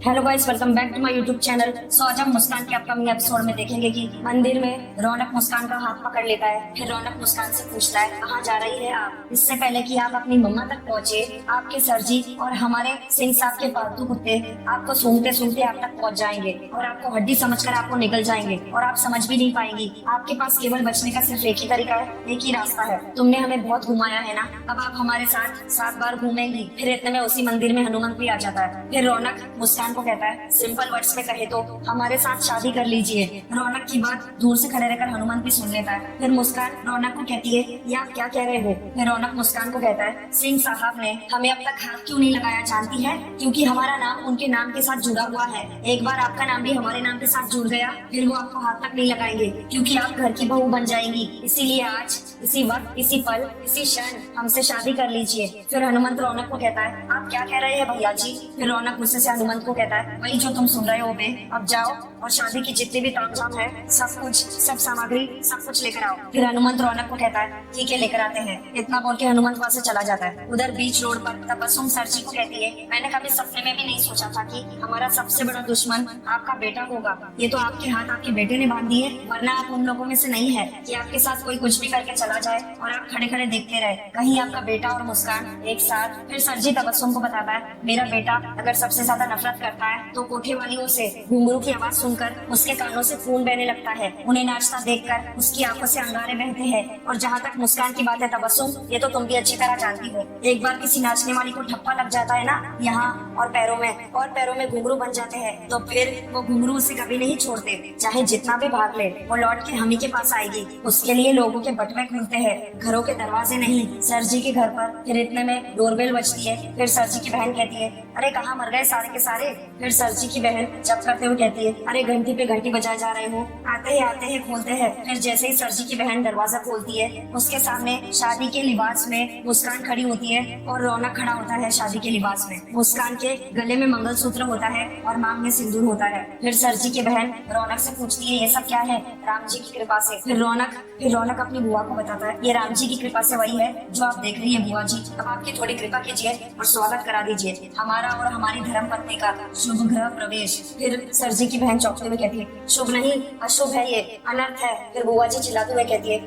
Hello guys, welcome back to my YouTube channel. आज हम मुस्कान के अपकमिंग एपिसोड में देखेंगे कि मंदिर में रौनक मुस्कान का हाथ पकड़ लेता है। फिर रौनक मुस्कान से पूछता है, कहाँ जा रही है आप? इससे पहले कि आप अपनी मम्मा तक पहुँचे, आपके सर जी और हमारे सिंह साहब के पालतू कुत्ते आपको सूंघते सूंघते आप तक पहुँच जाएंगे और आपको हड्डी समझकर आपको निगल जाएंगे और आप समझ भी नहीं पाएंगी। आपके पास केवल बचने का सिर्फ एक ही तरीका है, एक ही रास्ता है। तुमने हमें बहुत घुमाया है ना, अब आप हमारे साथ 7 बार घूमेंगी। फिर इतने में उसी मंदिर में हनुमान भी आ जाता है। फिर रौनक मुस्कान को कहता है, सिंपल वर्ड्स में कहे तो हमारे साथ शादी कर लीजिए। रौनक की बात दूर से खड़े रहकर हनुमान भी सुन लेता है। फिर मुस्कान रौनक को कहती है, ये आप क्या कह रहे हो? फिर रौनक मुस्कान को कहता है, सिंह साहब ने हमें अब तक हाथ क्यों नहीं लगाया जानती है? क्योंकि हमारा नाम उनके नाम के साथ जुड़ा हुआ है। एक बार आपका नाम भी हमारे नाम के साथ जुड़ गया, फिर वो आपको हाथ तक नहीं लगाएंगे, क्योंकि आप घर की बहू बन जाएंगी। इसीलिए आज इसी वक्त, इसी पल, इसी क्षण हमसे शादी कर लीजिए। फिर हनुमंत रौनक को कहता है, आप क्या कह रहे हैं भैया जी? फिर रौनक गुस्से से हनुमंत को कहता है, वही जो तुम सुन रहे हो बे। अब जाओ और शादी की जितनी भी तामझाम है, सब कुछ, सब सामग्री, सब कुछ लेकर आओ। फिर हनुमंत रौनक को कहता है, ठीक है लेकर आते हैं। इतना बोल के हनुमंत वहाँ से चला जाता है। उधर बीच रोड पर तबस्सुम सर जी को कहती है, मैंने कभी सपने में भी नहीं सोचा था कि हमारा सबसे बड़ा दुश्मन आपका बेटा होगा। ये तो आपके हाथ आपके बेटे ने बांध दिए, वरना आप उन लोगों में से नहीं है कि आपके साथ कोई कुछ भी करके चला जाए और आप खड़े खड़े देखते रहे, कहीं आपका बेटा और मुस्कान एक साथ। फिर सर जी तबस्सुम को बताता है, मेरा बेटा अगर सबसे ज्यादा नफरत करता है तो कोठे वालियों से घुंघरू की आवाज सुनकर उसके कानों से खून बहने लगता है। उन्हें नाचता देखकर उसकी आंखों से अंगारे बहते हैं। और जहाँ तक मुस्कान की बात है तबस्सुम, ये तो तुम भी अच्छी तरह जानती हो, एक बार किसी नाचने वाली को ठप्पा लग जाता है ना, यहाँ और पैरों में घुंघरू बन जाते हैं, तो फिर वो घुंघरू उसे कभी नहीं छोड़ते। चाहे जितना भी भाग ले, वो लौट के हम ही के पास आएगी। उसके लिए लोगों के बटुए खुलते हैं, घरों के दरवाजे नहीं। सर जी के घर पर फिर इतने में डोरबेल बजती है। फिर सर जी की बहन कहती है, अरे कहाँ मर गए सारे के सारे? फिर सर जी की बहन जब करते हुए कहती है, अरे घंटी पे घंटी बजाए जा रहे हो, आते हैं खोलते हैं। फिर जैसे ही सर जी की बहन दरवाजा खोलती है, उसके सामने शादी के लिबास में मुस्कान खड़ी होती है और रौनक खड़ा होता है शादी के लिबास में। मुस्कान के गले में मंगलसूत्र होता है और मांग में सिंदूर होता है। फिर सर जी की बहन रौनक से पूछती है, ये सब क्या है? राम जी की कृपा से। फिर रौनक अपनी बुआ को बताता है, ये राम जी की कृपा से वही है जो आप देख रही है बुआ जी। अब आपकी थोड़ी कृपा कीजिए और स्वागत करा दीजिए हमारा और हमारी धर्म पत्नी का शुभ गृह प्रवेश। फिर सर जी की बहन चौंकते हुए कहती है, शुभ नहीं अशुभ है, ये अनर्थ है। फिर बुआ जी चिल्लाते हुए कहती है,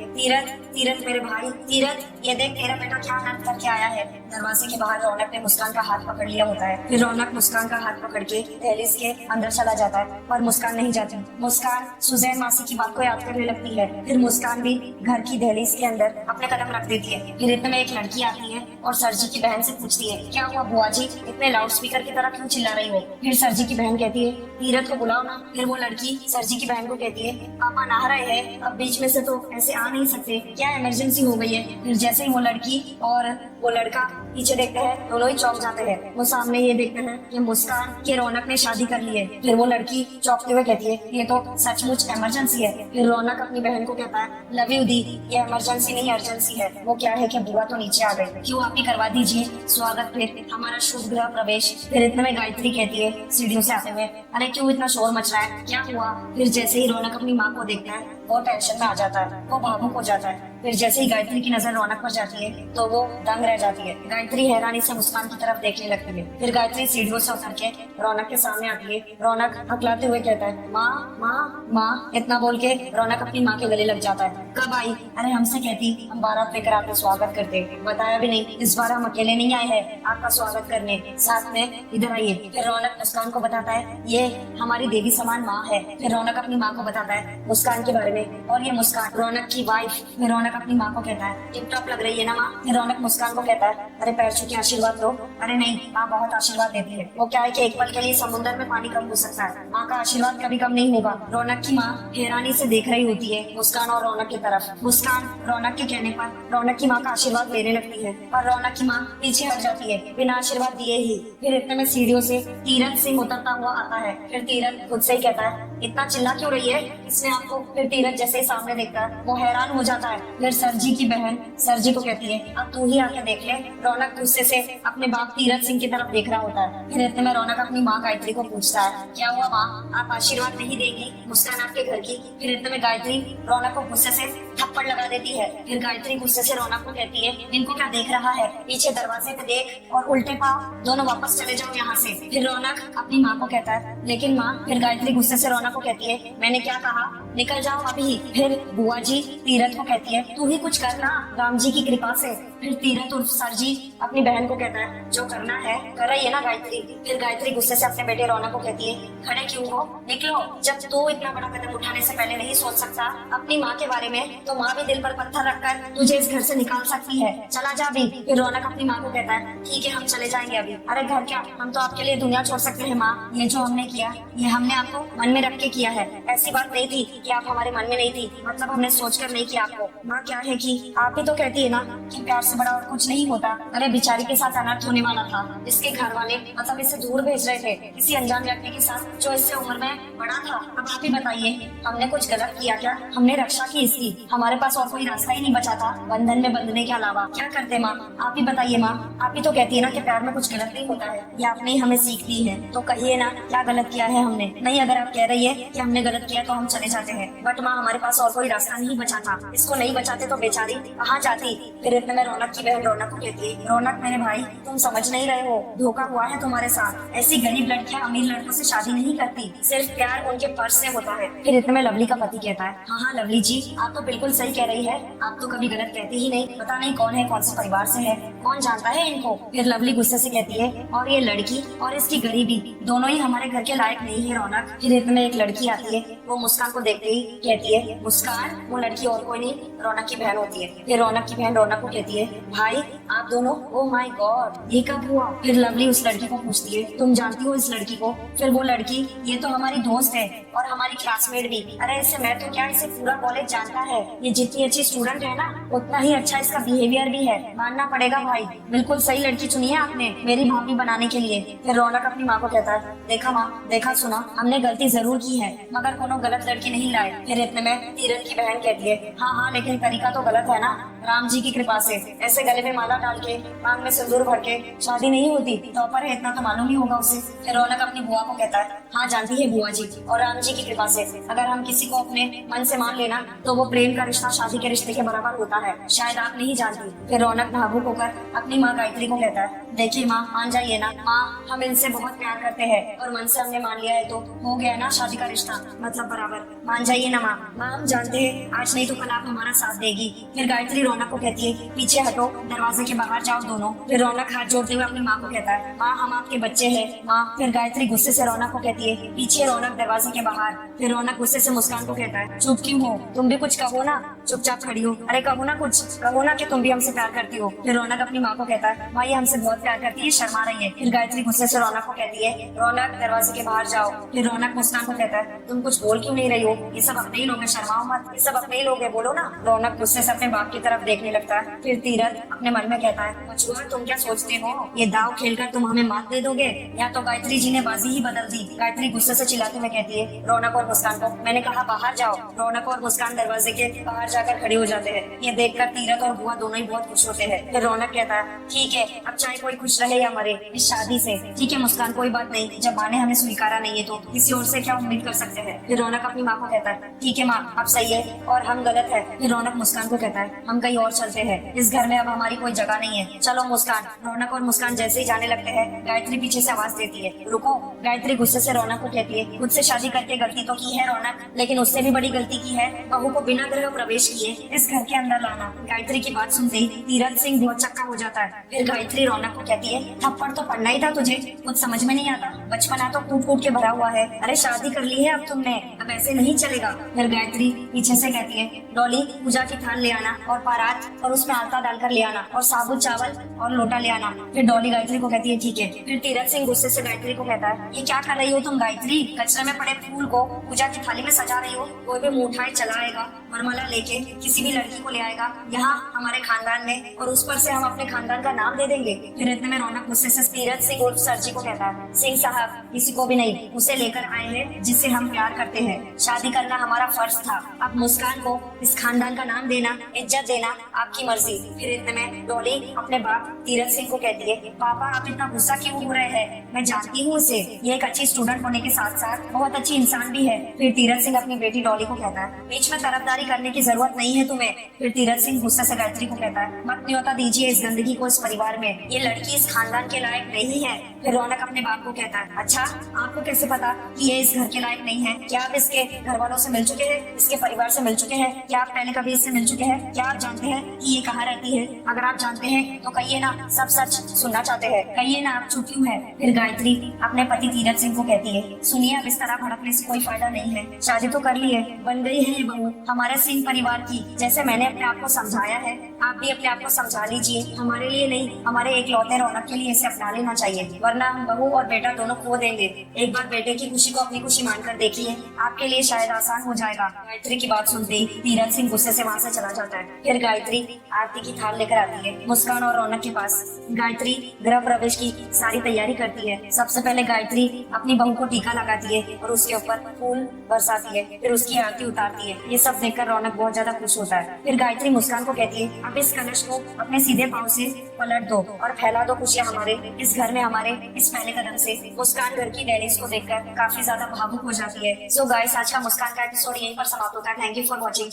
तीरथ मेरे भाई तीरथ, ये देख तेरा बेटा क्या अनर्थ करके आया है। दरवाजे के बाहर रौनक ने मुस्कान का हाथ पकड़ लिया होता है। फिर रौनक मुस्कान का हाथ पकड़ के दहलीज के अंदर चला जाता है, पर मुस्कान नहीं जाती। मुस्कान सुजैन मासी की बात को याद करने लगती है। फिर मुस्कान भी घर की दहलीज के अंदर अपने कदम रख देती है। फिर इतने में एक लड़की आती है और सर जी की बहन से पूछती है, क्या हुआ बुआ जी, इतने लाउड स्पीकर की तरह क्यों चिल्ला रही हो? फिर सर जी की बहन कहती है, तीरथ को बुलाओ ना। फिर वो लड़की सर जी की बहन को कहती है, पापा नहा रहे हैं, अब बीच में से तो ऐसे आ नहीं सकते, क्या इमरजेंसी हो गई है? फिर जैसे ही वो लड़की और वो लड़का पीछे देखते हैं, दोनों ही चौंक जाते हैं। वो सामने ये देखते हैं कि मुस्कान के रौनक ने शादी कर ली है। फिर वो लड़की चौंकते हुए कहती है, ये तो सचमुच इमरजेंसी है। फिर रौनक अपनी बहन को कहता है, लव यू दी, ये इमरजेंसी नहीं अर्जेंसी है। वो क्या है कि बुआ तो नीचे आ गई, क्यों आप ही करवा दीजिए स्वागत, फिर हमारा शुभ गृह प्रवेश। फिर इतने में गायत्री कहती है सीढ़ियों से आते हुए, अरे क्यों इतना शोर मच रहा है, क्या हुआ? फिर जैसे ही रौनक अपनी माँ को देखता है, वो टेंशन में आ जाता है, वो भावुक हो जाता है। फिर जैसे ही गायत्री की नजर रौनक पर जाती है तो वो दंग रह जाती है। गायत्री हैरानी से मुस्कान की तरफ देखने लगती है। फिर गायत्री सीढ़ियों से उतर के रौनक के सामने आती है। रौनक हकलाते हुए कहता है, माँ माँ माँ। इतना बोल के रौनक अपनी माँ के गले लग जाता है। कब आई? अरे हमसे कहती हम बारात लेकर आते स्वागत करते, बताया भी नहीं। इस बार हम अकेले नहीं आए हैं आपका स्वागत करने, साथ में इधर आइए। फिर रौनक मुस्कान को बताता है, ये हमारी देवी समान माँ है। फिर रौनक अपनी माँ को बताता है मुस्कान के बारे में, और ये मुस्कान रौनक की वाइफ। फिर रौनक अपनी माँ को कहता है, टिप टॉप लग रही है ना माँ? फिर रौनक मुस्कान को कहता है, अरे पैर छू के आशीर्वाद लो। अरे नहीं, माँ बहुत आशीर्वाद देती है। वो क्या है कि एक पल के लिए समुद्र में पानी कम हो सकता है, माँ का आशीर्वाद कभी कम नहीं होगा। रौनक की माँ हैरानी से देख रही होती है मुस्कान और रौनक की तरफ। मुस्कान रौनक के कहने पर रौनक की माँ का आशीर्वाद लेने लगती है, पर रौनक की माँ पीछे हट जाती है बिना आशीर्वाद दिए ही। फिर इतने में सीढ़ियों से तीरथ सिंह उतरता हुआ आता है। फिर तीरथ खुद से ही कहता है, इतना चिल्ला क्यों रही है इसने आपको? फिर तीरथ तीरथ जैसे ही सामने देखता है वो हैरान हो जाता है। फिर सरजी की बहन सरजी को कहती है अब तू ही आके देख ले। रौनक गुस्से से अपने बाप तीरथ सिंह की तरफ देख रहा होता है। फिर इतने में रौनक अपनी माँ गायत्री को पूछता है क्या हुआ माँ, आप आशीर्वाद नहीं देंगी मुस्कान आपके घर की। फिर इतने में गायत्री रौनक को गुस्से से थप्पड़ लगा देती है। फिर गायत्री गुस्से से रौनक को कहती है इनको क्या देख रहा है, पीछे दरवाजे पे देख और उल्टे पाँव दोनों वापस चले जाओ यहाँ से। फिर रौनक अपनी माँ को कहता है लेकिन माँ। फिर गायत्री गुस्से से रौनक को कहती है मैंने क्या कहा, निकल जाओ अभी। फिर बुआ जी तीरथ को कहती है तू ही कुछ करना राम जी की कृपा से। फिर तीरथ और सर जी अपनी बहन को कहता है जो करना है कर रही है ना गायत्री। फिर गायत्री गुस्से से अपने बेटे रौनक को कहती है खड़े क्यों हो, निकलो। जब तू इतना बड़ा कदम उठाने से पहले नहीं सोच सकता अपनी माँ के बारे में तो माँ भी दिल पर पत्थर रखकर तुझे इस घर से निकाल सकती है, चला जा भी। फिर रौनक अपनी माँ को कहता है ठीक है हम चले जाएंगे अभी। अरे घर क्या, हम तो आपके लिए दुनिया छोड़ सकते हैं माँ। ये जो हमने किया ये हमने आपको मन में रख के किया है, ऐसी बात नहीं थी कि आप हमारे मन में नहीं थी, मतलब हमने सोचकर नहीं किया आपको। माँ क्या है कि आप ही तो कहती है ना कि प्यार से बड़ा और कुछ नहीं होता। अरे बेचारी के साथ अनर्थ होने वाला था, इसके घर वाले मतलब इसे दूर भेज रहे थे किसी अनजान व्यक्ति के साथ जो इससे उम्र में बड़ा था। अब आप ही बताइए हमने कुछ गलत किया क्या, हमने रक्षा की इसकी, हमारे पास और कोई रास्ता ही नहीं बचा था बंधन में बंधने के अलावा। क्या करते माँ, आप ही बताइए माँ। आप ही तो कहती है ना कि प्यार में कुछ गलत नहीं होता है, ये आपने ही हमें सीख दी है, तो कहिए ना क्या गलत किया है हमने। नहीं अगर आप कह रही है कि हमने गलत किया तो हम चले जाते हैं, बट माँ हमारे पास और कोई रास्ता नहीं बचा था, इसको नहीं बचाते तो बेचारी कहाँ जाती। फिर इतने में रौनक की बहन रौनक को कहती है रौनक मेरे भाई तुम समझ नहीं रहे हो, धोखा हुआ है तुम्हारे साथ। ऐसी गरीब लड़कियां अमीर लड़कों से शादी नहीं करती, सिर्फ प्यार उनके पर्स से होता है। फिर इतने में लवली का पति कहता है हाँ लवली जी आप तो बिल्कुल सही कह रही है, आप तो कभी गलत कहती ही नहीं, पता नहीं कौन है कौन से परिवार से है, कौन जानता है इनको। फिर लवली गुस्से से कहती है और ये लड़की और इसकी गरीबी दोनों ही हमारे घर के लायक नहीं है रौनक। फिर इतने में एक लड़की आती है, वो मुस्कान को देखते ही कहती है मुस्कान। वो लड़की और कोई नहीं रौनक की बहन होती है। फिर रौनक की बहन रौनक को कहती है भाई आप दोनों, ओह माय गॉड ये कब हुआ। फिर लवली उस लड़की को पूछती है तुम जानती हो इस लड़की को। फिर वो लड़की ये तो हमारी दोस्त है और हमारी क्लासमेट भी। अरे इससे मैं तो क्या इसे पूरा कॉलेज जानता है, ये जितनी अच्छी स्टूडेंट है ना उतना ही अच्छा इसका बिहेवियर भी है, मानना पड़ेगा भाई, बिल्कुल सही लड़की चुनी है आपने मेरी भाभी बनाने के लिए। फिर रौनक अपनी माँ को कहता है देखा माँ देखा सुना, हमने गलती जरूर की है मगर कोनो गलत लड़की नहीं लाए। फिर इतने में तीरथ की बहन कहती है हाँ लेकिन तरीका तो गलत है ना, राम जी की कृपा से ऐसे गले में माला डाल के मांग में सिंदूर भर के शादी नहीं होती, टॉपर है इतना तो मालूम ही होगा उसे। फिर रौनक अपनी बुआ को कहता है हाँ जानती है बुआ जी, और राम जी की कृपा से अगर हम किसी को अपने मन से मान लेना तो वो प्रेम का रिश्ता शादी के रिश्ते के बराबर होता है, शायद आप नहीं जानती। फिर रौनक भावुक होकर अपनी माँ गायत्री को कहता है देखिए माँ मान जाइए ना माँ, हम इनसे बहुत प्यार करते हैं और मन से हमने मान लिया है तो हो गया ना शादी का रिश्ता, मतलब बराबर, मान जाइए ना माँ। माँ हम जानते हैं आज नहीं तो कल आप हमारा साथ देगी। फिर गायत्री रौनक को कहती है पीछे हटो, दरवाजे के बाहर जाओ दोनों। फिर रौनक हाथ जोड़ते हुए अपनी माँ को कहता है माँ हम आपके बच्चे हैं माँ। फिर गायत्री गुस्से से रौनक को कहती है पीछे रौनक दरवाजे के बाहर। फिर रौनक गुस्से से मुस्कान को कहता है चुप क्यों हो, तुम भी कुछ कहो ना, चुपचाप खड़ी हो, अरे कहो ना कुछ, कहो ना कि तुम भी हमसे प्यार करती हो। फिर रौनक अपनी माँ को कहता है माँ ये हमसे बहुत प्यार करती है, शर्मा रही है। फिर गायत्री गुस्से से रौनक को कहती है रौनक दरवाजे के बाहर जाओ। फिर रौनक मुस्कान को कहता है तुम कुछ बोल क्यों नहीं रही हो, ये सब अपने ही लोग हैं, शर्माओ मत, ये सब अपने ही लोग हैं, बोलो ना। रौनक गुस्से से अपने बाप की तरफ देखने लगता है। फिर तीरथ अपने मन में कहता है मछुआ तुम क्या सोचते हो, ये दाव खेलकर तुम हमें मात दे दोगे, या तो गायत्री जी ने बाजी ही बदल दी। गायत्री गुस्से से चिल्लाते हुए कहती है रौनक और मुस्कान को मैंने कहा बाहर जाओ। रौनक और मुस्कान दरवाजे के बाहर जाकर खड़े हो जाते हैं। ये देखकर तीरथ और बुआ दोनों ही बहुत खुश होते हैं। फिर रौनक कहता है ठीक है अब चाहे कोई खुश रहे या मरे इस शादी से, ठीक है मुस्कान कोई बात नहीं, जब माँ ने हमें स्वीकारा नहीं है तो किसी और से क्या उम्मीद कर सकते हैं। फिर रौनक अपनी माँ को कहता है ठीक है माँ आप सही है और हम गलत है। फिर रौनक मुस्कान को कहता है हम कहीं और चलते हैं, इस घर में अब हमारी कोई जगह नहीं है, चलो मुस्कान। रौनक और मुस्कान जैसे ही जाने लगते हैं गायत्री पीछे से आवाज देती है रुको। गायत्री गुस्से से रौनक को कहती है खुद से शादी करके गलती तो की है रौनक, लेकिन उससे भी बड़ी गलती की है बहू को बिना गृह प्रवेश किए इस घर के अंदर लाना। गायत्री की बात सुनते ही तीरथ सिंह बहुत चक्का हो जाता है। फिर गायत्री रौनक को कहती है थप्पड़ तो पड़ना ही था तुझे, कुछ समझ में नहीं आता, बचपना तो कूट कूट के भरा हुआ है, अरे शादी कर ली है अब तुमने, अब ऐसे नहीं चलेगा। फिर गायत्री पीछे से कहती है डॉली पूजा की थाल ले आना और पारा परात और उसमें आटा डालकर ले आना और साबुत चावल और लोटा ले आना। फिर डॉली गायत्री को कहती है ठीक है। फिर तीरथ सिंह गुस्से से गायत्री को कहता है, ये क्या कर रही हो तुम गायत्री? कचरे में पड़े फूल को पूजा की थाली में सजा रही हो। कोई भी मुंह उठाए चला आएगा, वरमाला लेके किसी भी लड़की को ले आएगा यहाँ हमारे खानदान में, और उस पर से हम अपने खानदान का नाम दे देंगे। फिर इतने में रौनक गुस्से से तीरथ सिंह उर्फ सर जी को कहता है, सिंह साहब किसी को भी नहीं, उसे लेकर आए हैं जिससे हम प्यार करते हैं। शादी करना हमारा फर्ज था। अब मुस्कान को इस खानदान का नाम देना, इज्जत देना आपकी मर्जी। फिर इतने में डॉली अपने बाप तीरथ सिंह को कहती है, पापा आप इतना गुस्सा क्यों हो रहे हैं? मैं जानती हूँ उसे, ये एक अच्छी स्टूडेंट होने के साथ साथ बहुत अच्छी इंसान भी है। फिर तीरथ सिंह अपनी बेटी डॉली को कहता है, बीच में तरफदारी करने की जरूरत नहीं है तुम्हें। फिर तीरथ सिंह गुस्से से गायत्री को कहता है, मत न्योता दीजिए इस गंदगी को इस परिवार में, ये लड़की इस खानदान के लायक नहीं है। फिर रौनक अपने बाप को कहता है, अच्छा आपको कैसे पता कि ये इस घर के लायक नहीं है? क्या आप इसके घर वालों से मिल चुके हैं, इसके परिवार से मिल चुके हैं? क्या आप पहले कभी इससे मिल चुके हैं? क्या आप जानते हैं कि ये कहाँ रहती है? अगर आप जानते हैं तो कहिए ना, सब सच सुनना चाहते हैं, कहिए ना आप चुप क्यों है? फिर गायत्री अपने पति तीरथ सिंह को कहती है, सुनिए अब इस तरह भड़कने से कोई फायदा नहीं है। शादी तो कर ली है, बन गई है ये बहू हमारे सिंह परिवार की। जैसे मैंने अपने आप को समझाया है, आप भी अपने आप को समझा लीजिए। हमारे लिए नहीं, हमारे एकलौते रौनक के लिए इसे अपना लेना चाहिए, वरना हम बहू और बेटा दोनों खो देंगे। एक बार बेटे की खुशी को अपनी खुशी मानकर देखिए, आपके लिए शायद आसान हो जाएगा। गायत्री की बात सुनते ही तीरथ सिंह गुस्से से वहाँ से चला जाता है। फिर गायत्री आरती की थाल लेकर आती है मुस्कान और रौनक के पास। गायत्री गृह प्रवेश की सारी तैयारी करती है। सबसे पहले गायत्री अपनी बहू को टीका लगाती है और उसके ऊपर फूल बरसाती है, फिर उसकी आरती उतारती है। ये सब देखकर रौनक बहुत ज्यादा खुश होता है। फिर गायत्री मुस्कान को कहती है, अब इस कलश को अपने सीधे पाँव से पलट दो और फैला दो खुशियाँ हमारे इस घर में, हमारे इस पहले कदम से। मुस्कान घर की डेलीज को देखकर काफी ज्यादा भावुक हो जाती है। सो गाइस, आज का मुस्कान का एपिसोड यहीं पर समाप्त होता है। Thank you for watching.